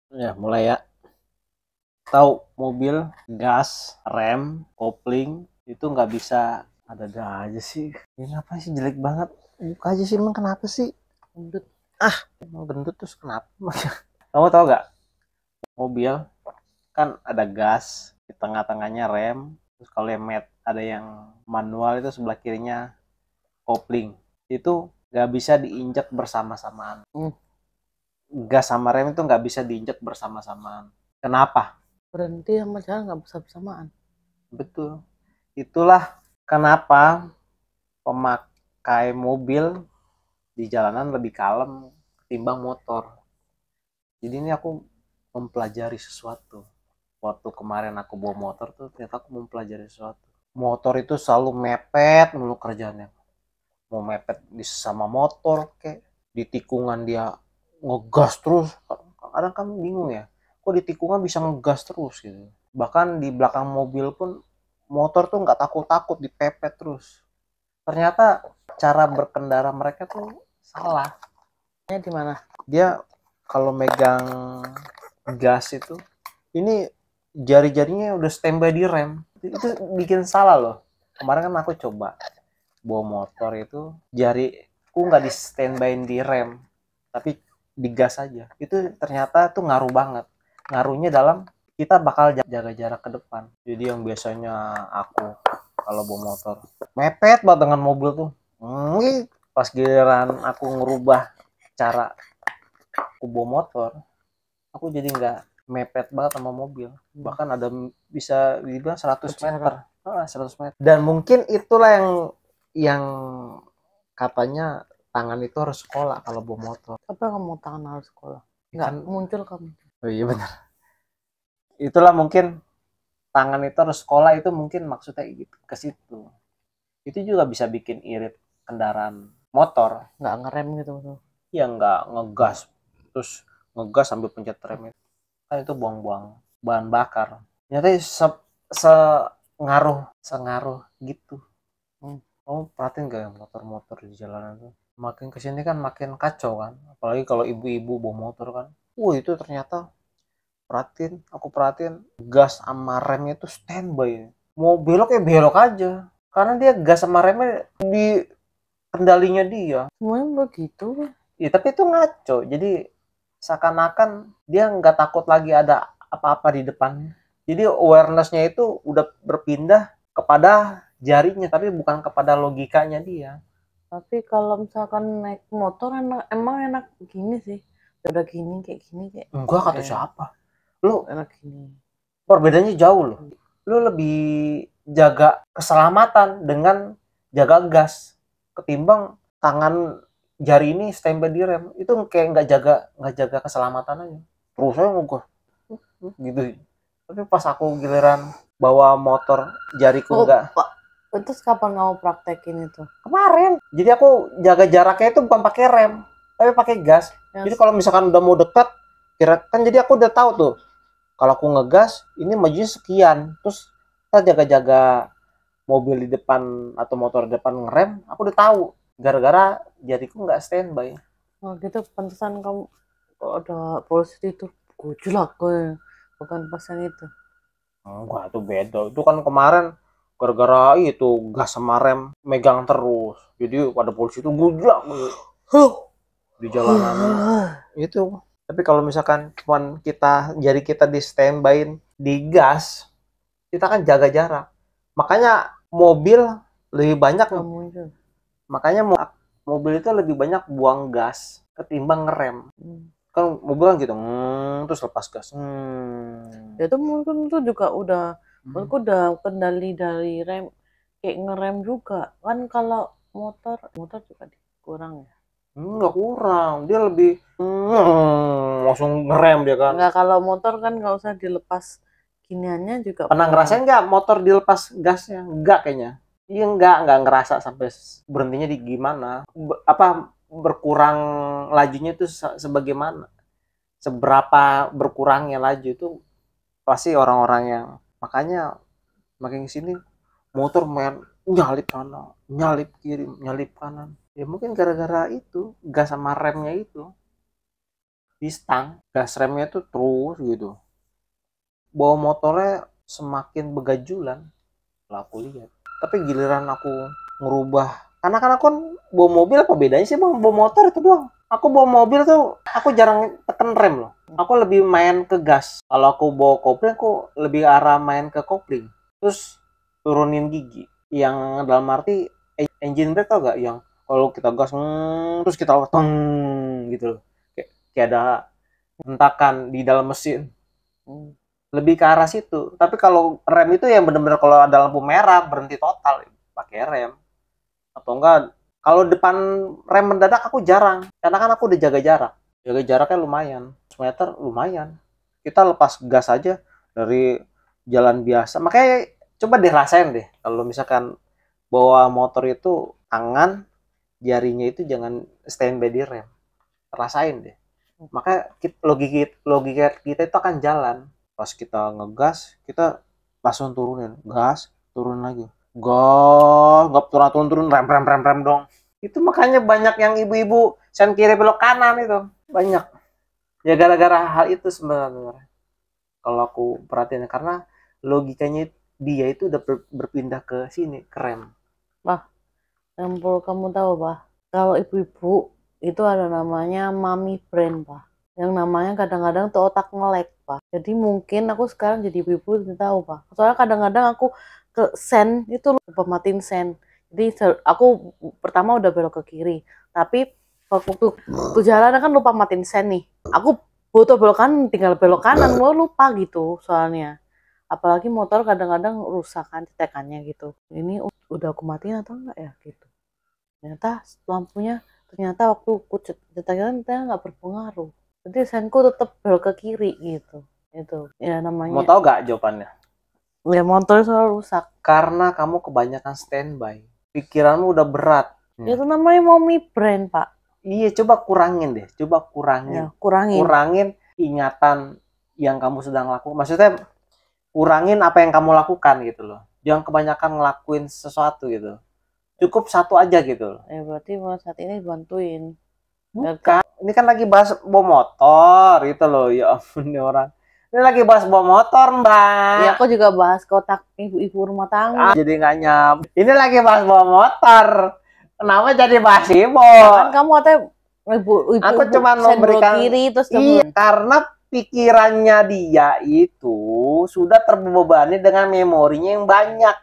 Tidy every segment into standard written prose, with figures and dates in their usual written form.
Ya, mulai ya. Tahu mobil, gas, rem, kopling itu nggak bisa ada aja sih. Ini apa sih jelek banget? Buka aja sih emang kenapa sih? Gendut. Emang gendut terus kenapa? Kamu tahu nggak? Mobil kan ada gas, di tengah-tengahnya rem, terus kalau yang ada yang manual itu sebelah kirinya kopling. Itu nggak bisa diinjak bersama-samaan. Gas sama rem itu nggak bisa diinjak bersama-samaan. Kenapa? Berhenti sama jalan nggak bisa bersamaan. Betul. Itulah kenapa pemakai mobil di jalanan lebih kalem ketimbang motor. Jadi ini aku mempelajari sesuatu. Waktu kemarin aku bawa motor tuh ternyata aku mempelajari sesuatu. Motor itu selalu mepet mulu kerjanya. Mau mepet di sama motor kayak di tikungan dia ngegas terus. Kadang kan bingung ya. Kok di tikungan bisa ngegas terus gitu. Bahkan di belakang mobil pun motor tuh nggak takut-takut dipepet terus. Ternyata cara berkendara mereka tuh salah. Di mana? Dia kalau megang gas itu, ini jari-jarinya udah standby di rem. Itu bikin salah loh. Kemarin kan aku coba bawa motor itu, jariku nggak di standby di rem, tapi di gas aja. Itu ternyata tuh ngaruh banget. Ngaruhnya dalam kita bakal jaga jarak ke depan. Jadi yang biasanya aku kalau bawa motor mepet banget dengan mobil tuh, pas giliran aku ngerubah cara aku bawa motor, aku jadi nggak mepet banget sama mobil. Bahkan ada bisa dibilang 100 meter. 100 meter. Dan mungkin itulah yang katanya tangan itu harus sekolah kalau bawa motor. Apa kamu tangan harus sekolah? Nggak Kan, muncul kamu. oh iya benar. Itulah mungkin tangan itu harus sekolah itu mungkin maksudnya gitu ke situ. Itu juga bisa bikin irit kendaraan motor. Nggak ngerem gitu. Ya nggak ngegas terus ngegas sambil pencet rem itu kan itu buang-buang bahan bakar. Ternyata se sengaruh gitu. Kamu perhatiin gak ya motor-motor di jalanan tuh makin kesini kan makin kacau kan, apalagi kalau ibu-ibu bawa motor kan. Itu ternyata aku perhatiin gas sama remnya itu standby. Mau belok ya belok aja karena dia gas sama remnya di kendalinya dia. Semuanya begitu. Ya tapi itu ngaco, jadi seakan-akan dia nggak takut lagi ada apa-apa di depannya. Jadi awarenessnya itu udah berpindah kepada jarinya tapi bukan kepada logikanya dia. Tapi kalau misalkan naik motor emang enak gini sih. Udah gini kayak gini kayak. Enggak kata siapa, lu Enak gini. perbedaannya jauh loh. Lu lebih jaga keselamatan dengan jaga gas ketimbang tangan jari ini standby di rem. Itu kayak nggak jaga keselamatan aja, terus saya nggak gitu. Tapi pas aku giliran bawa motor jariku nggak. Pak. Terus kapan kamu praktekin itu? Kemarin jadi aku jaga jaraknya itu bukan pakai rem tapi pakai gas. Jadi kalau misalkan udah mau dekat kira kan, jadi aku udah tahu tuh kalau aku ngegas ini majunya sekian, terus kita jaga-jaga mobil di depan atau motor di depan ngerem, aku udah tahu gara-gara jariku nggak standby. Oh gitu, pantesan kamu kok ada polisi itu gojlak bukan pas yang itu. Enggak, itu beda. Itu kan kemarin gara-gara itu gas sama rem megang terus. Jadi pada polisi itu gujlak di jalanan itu. Tapi kalau misalkan cuman jari kita di standby di gas, kita kan jaga jarak. Makanya mobil lebih banyak, makanya mobil itu lebih banyak buang gas ketimbang ngerem. Kan mobil kan gitu, terus lepas gas. Ya itu mungkin itu juga udah kendali dari rem kayak ngerem juga kan. Kalau motor juga kurang ya. Nggak kurang, dia lebih langsung ngerem dia kan. Nggak, kalau motor kan nggak usah dilepas giniannya juga. Pernah ngerasain nggak motor dilepas gasnya? Nggak kayaknya. Iya, nggak ngerasa sampai berhentinya di gimana. Apa berkurang lajunya itu sebagaimana? Seberapa berkurangnya laju itu pasti orang-orang yang, makanya makin sini motor main nyalip kanan, nyalip kiri, nyalip kanan. Ya mungkin gara-gara itu gas sama remnya itu. di stang, gas remnya tuh terus gitu. Bawa motornya semakin begajulan lah aku lihat. Tapi giliran aku ngerubah, karena kan aku kan bawa mobil, apa bedanya sih bawa motor itu doang. Aku bawa mobil tuh aku jarang tekan rem loh. Aku lebih main ke gas. Kalau aku bawa kopling, aku lebih arah main ke kopling. Terus turunin gigi. Yang dalam arti engine brake tau gak? Yang kalau kita gas terus kita teng gitu loh. Kayak ada hentakan di dalam mesin. Lebih ke arah situ. Tapi kalau rem itu yang bener-bener kalau ada lampu merah berhenti total, pakai rem. Atau enggak, kalau depan rem mendadak aku jarang, karena kan aku udah jaga jarak. Jaga jaraknya lumayan, 100 meter lumayan. Kita lepas gas aja dari jalan biasa. Makanya coba dirasain deh, kalau misalkan bawa motor itu tangan jarinya itu jangan standby di rem. Rasain deh. Makanya logika kita itu akan jalan. Pas kita ngegas, kita langsung turunin gas, turun lagi gas, nggak turun rem dong. Itu makanya banyak yang ibu-ibu sen kiri belok kanan itu banyak ya, gara-gara hal itu sebenarnya kalau aku perhatiin, karena logikanya dia itu udah berpindah ke sini, ke rem. Bah, yang perlu kamu tahu, bah, kalau ibu-ibu itu ada namanya mommy brain, bah. Yang namanya kadang-kadang tuh otak ngelek, Pak. Jadi mungkin aku sekarang jadi ibu-ibu tidak tahu, Pak. Soalnya kadang-kadang aku ke sen itu lupa matiin sen. Jadi aku pertama udah belok ke kiri, tapi waktu ke jalan kan lupa matiin sen nih. Aku butuh belok kanan, tinggal belok kanan, mau lupa gitu soalnya. Apalagi motor kadang-kadang rusak kan cetekannya gitu. Ini udah aku matiin atau enggak ya gitu. Ternyata lampunya waktu aku cetekan nggak berpengaruh. Jadi senku tetap belok ke kiri gitu. Itu ya namanya. Mau tahu gak jawabannya? Ya motor selalu rusak. Karena kamu kebanyakan standby. Pikiranmu udah berat. Itu namanya mommy brain, Pak. Iya, coba kurangin deh. Coba kurangin. Ya, kurangin ingatan yang kamu sedang lakukan. Maksudnya kurangin apa yang kamu lakukan gitu loh. Jangan kebanyakan ngelakuin sesuatu gitu. Cukup satu aja gitu loh. Ya berarti saat ini bantuin. Bukan. Ini kan lagi bahas bawa motor gitu loh. Ya ampun nih orang. Ini lagi bahas bawa motor, Mbak. Ya aku juga bahas kotak ibu-ibu rumah tangga. Jadi nggak nyam. Ini lagi bahas bawa motor. Kenapa jadi bahas ibu? Kan kamu katanya ibu aku cuma memberikan kiri, terus iya, karena pikirannya dia itu sudah terbebani dengan memorinya yang banyak.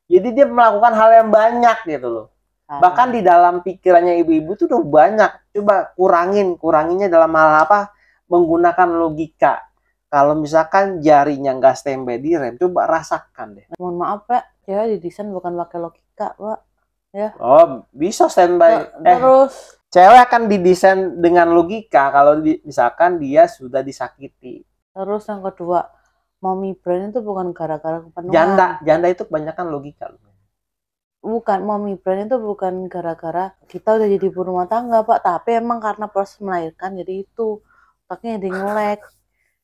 Jadi dia melakukan hal yang banyak gitu loh. Bahkan di dalam pikirannya ibu-ibu tuh udah banyak. Coba kuranginnya dalam hal apa? Menggunakan logika. Kalau misalkan jarinya nggak standby di rem, coba rasakan deh. Mohon maaf, Pak. Ya didesain bukan pakai logika, Pak. Ya. Oh, bisa standby. Terus cewek akan didesain dengan logika kalau misalkan dia sudah disakiti. Terus yang kedua, mommy brain itu bukan gara-gara kepenuhan. Janda itu kebanyakan logika. Bukan, mommy brain itu bukan gara-gara kita udah jadi ibu rumah tangga, Pak. Tapi emang karena proses melahirkan, jadi itu otaknya jadi ngelek.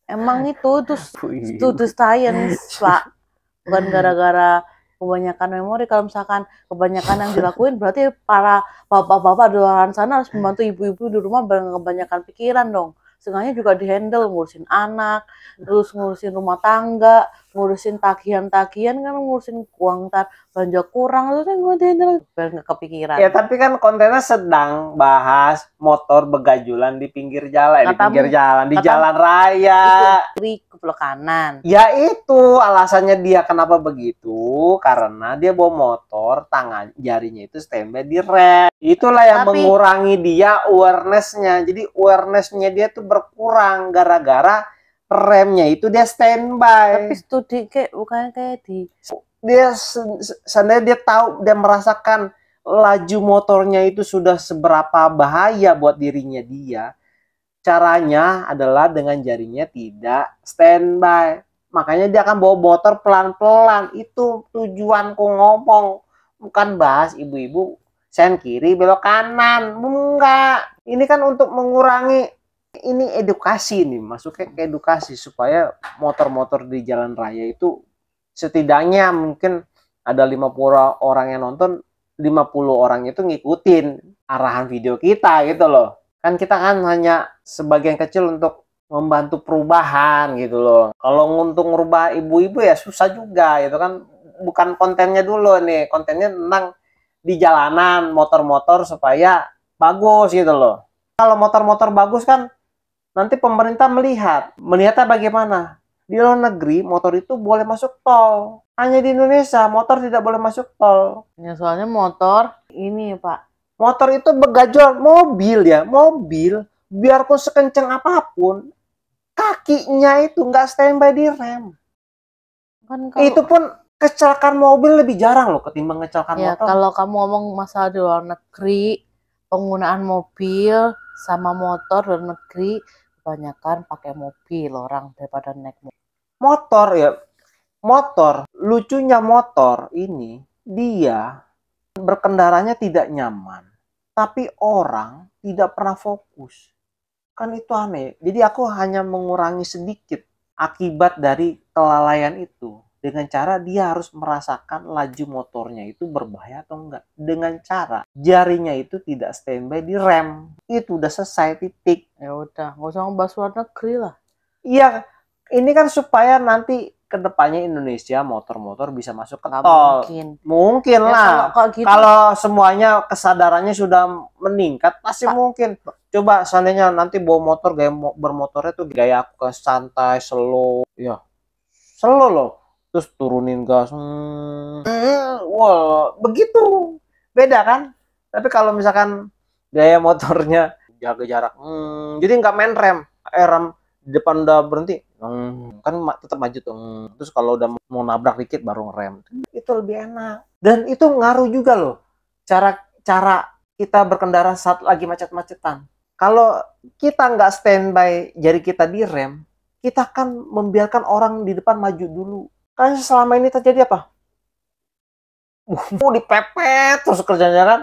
Emang itu the science, Pak. Bukan gara-gara kebanyakan memori. Kalau misalkan kebanyakan yang dilakuin, berarti para bapak-bapak di luar sana harus membantu ibu-ibu di rumah kebanyakan pikiran dong. Setengahnya juga dihandle, ngurusin anak, terus ngurusin rumah tangga, ngurusin tagihan-tagihan, kan ngurusin uang belanja kurang, itu kan gue dihandle biar nggak kepikiran. Ya tapi kan kontennya sedang bahas motor begajulan di pinggir jalan, di jalan raya. Kiri ke kanan. Ya itu alasannya dia kenapa begitu, karena dia bawa motor, tangan jarinya itu standby di rem. Itulah yang mengurangi dia awareness-nya. Jadi awareness-nya dia tuh berkurang gara-gara remnya itu dia standby. Tapi studi bukan kayak dia seandainya dia tahu, dia merasakan laju motornya itu sudah seberapa bahaya buat dirinya dia. Caranya adalah dengan jarinya tidak standby. Makanya dia akan bawa motor pelan-pelan. Itu tujuanku ngomong. Bukan bahas ibu-ibu sen kiri belok kanan. Enggak. Ini kan untuk mengurangi, ini edukasi nih. Masuknya ke edukasi supaya motor-motor di jalan raya itu setidaknya mungkin ada 50 orang yang nonton, 50 orang itu ngikutin arahan video kita gitu loh. Kan kita kan hanya sebagian kecil untuk membantu perubahan gitu loh. Kalau untuk ngerubah ibu-ibu ya susah juga gitu kan. Bukan kontennya dulu nih, kontennya tentang di jalanan motor-motor supaya bagus gitu loh. Kalau motor-motor bagus kan nanti pemerintah melihatnya bagaimana? Di luar negeri motor itu boleh masuk tol. Hanya di Indonesia motor tidak boleh masuk tol. Ya soalnya motor ini Pak. Motor itu begajol, mobil ya, mobil biarpun sekencang apapun, kakinya itu nggak standby di rem. Kan kalau, Itu pun kecelakaan mobil lebih jarang loh ketimbang kecelakaan ya motor. kalau kamu ngomong masalah di luar negeri, penggunaan mobil sama motor di luar negeri kebanyakan pakai mobil orang daripada naik mobil. Motor ya, motor, lucunya motor ini dia berkendaranya tidak nyaman, tapi orang tidak pernah fokus. Kan itu aneh. Jadi aku hanya mengurangi sedikit akibat dari kelalaian itu. Dengan cara dia harus merasakan laju motornya itu berbahaya atau enggak. Dengan cara jarinya itu tidak standby di rem. Itu udah selesai, titik. Ya udah, nggak usah ngebahas luar negeri lah. Iya, ini kan supaya nanti kedepannya Indonesia motor-motor bisa masuk ke Nggak tol. mungkin. Mungkin Ya, lah. kalau gitu, Kalau semuanya kesadarannya sudah meningkat, pasti Pak. mungkin. Coba seandainya nanti bawa motor, gaya bermotornya tuh gaya aku ke santai, slow. Ya, slow loh. Terus turunin gas. Wah, begitu. Beda kan? Tapi kalau misalkan gaya motornya jaga jarak, jadi nggak main rem. Rem di depan udah berhenti, kan tetap maju tuh. Terus kalau udah mau nabrak dikit baru ngerem. Itu lebih enak. Dan itu ngaruh juga loh. Cara kita berkendara saat lagi macet-macetan. Kalau kita nggak standby jari kita di rem, kita akan membiarkan orang di depan maju dulu. Kan selama ini terjadi apa? Dipepet terus kerjanya kan.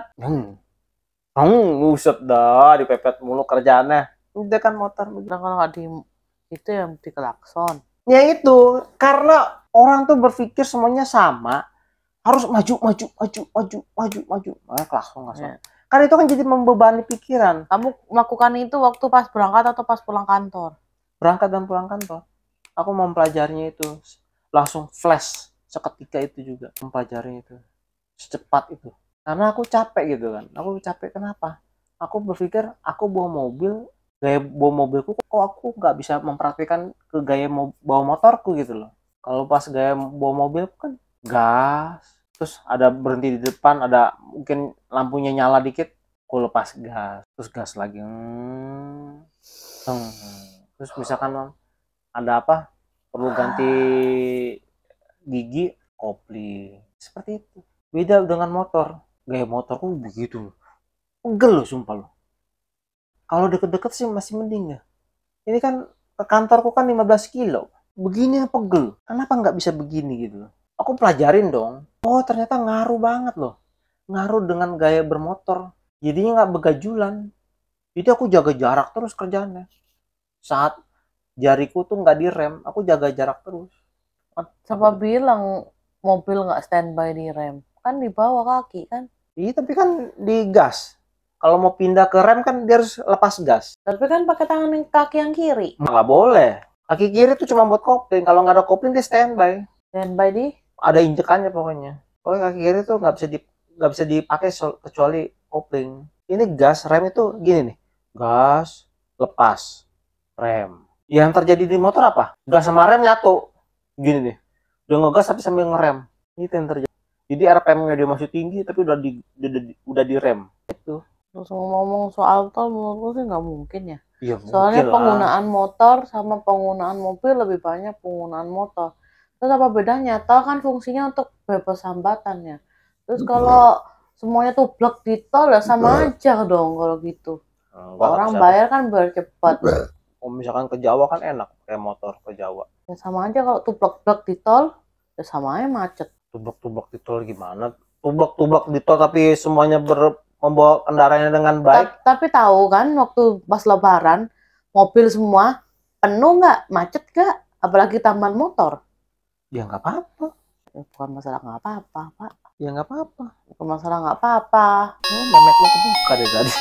Buset dah, dipepet mulu kerjaannya. Udah kan motor begitu. Nah, kalau nggak di itu yang di klakson. Ya itu, karena orang tuh berpikir semuanya sama, harus maju. Klakson. Ya. Karena itu kan jadi membebani pikiran. Kamu melakukan itu waktu pas berangkat atau pas pulang kantor? Berangkat dan pulang kantor. Aku mempelajarinya itu. Langsung flash seketika itu juga. Mempelajarinya itu. Secepat itu. Karena aku capek gitu kan. Aku capek kenapa? Aku berpikir aku bawa mobil, gaya bawa mobilku kok aku nggak bisa mempraktikkan ke gaya bawa motorku gitu loh. Kalau pas gaya bawa mobil kan gas, terus ada berhenti di depan, ada mungkin lampunya nyala dikit, aku lepas gas, terus gas lagi. Terus misalkan ada apa, perlu ganti gigi, kopling. Seperti itu. Beda dengan motor. Gaya motorku begitu. Pegel loh sumpah loh. Kalau deket-deket sih masih mending ya. Ini kan ke kantorku kan 15 kilo. Begini pegel. Kenapa nggak bisa begini gitu loh. Aku pelajarin dong. Oh ternyata ngaruh banget loh. Ngaruh dengan gaya bermotor. Jadinya nggak begajulan. Jadi aku jaga jarak terus kerjanya. Saat jariku tuh nggak direm, aku jaga jarak terus. Siapa bilang mobil nggak standby di rem? Kan di bawah kaki kan? Iya tapi kan di gas. Kalau mau pindah ke rem kan dia harus lepas gas. Tapi kan pakai tangan yang kaki yang kiri. Nggak boleh. Kaki kiri tuh cuma buat kopling. Kalau nggak ada kopling dia standby. Standby di? Ada injekannya pokoknya. Pokoknya kaki kiri tuh nggak bisa dipakai kecuali kopling. Ini gas, rem itu gini nih. Gas, lepas, rem. Yang terjadi di motor apa? Gas sama rem nyatu. Gini nih. Udah ngegas tapi sambil ngerem. Itu yang terjadi. Jadi RPM-nya dia masih tinggi tapi udah direm. Itu. Terus ngomong soal tol menurutku sih nggak mungkin ya. Iya, Soalnya mungkin penggunaan motor sama penggunaan mobil lebih banyak penggunaan motor. Terus apa bedanya? Tol kan fungsinya untuk bebas hambatan ya. Terus kalau semuanya tublek di tol ya sama aja dong kalau gitu. Orang bayar kan biar cepat. Oh, misalkan ke Jawa kan enak kayak motor ke Jawa. Ya sama aja kalau tublek-tublek di tol ya sama aja macet. Tublek-tublek di tol gimana? Tublek-tublek di tol tapi semuanya membawa kendaraannya dengan baik. Tapi tahu kan waktu pas lebaran mobil semua penuh nggak, macet nggak, apalagi taman motor. Ya nggak apa-apa. Bukan masalah nggak apa-apa Pak. Ya nggak apa-apa. Bukan masalah nggak apa-apa. Oh, memeknya kebuka deh tadi.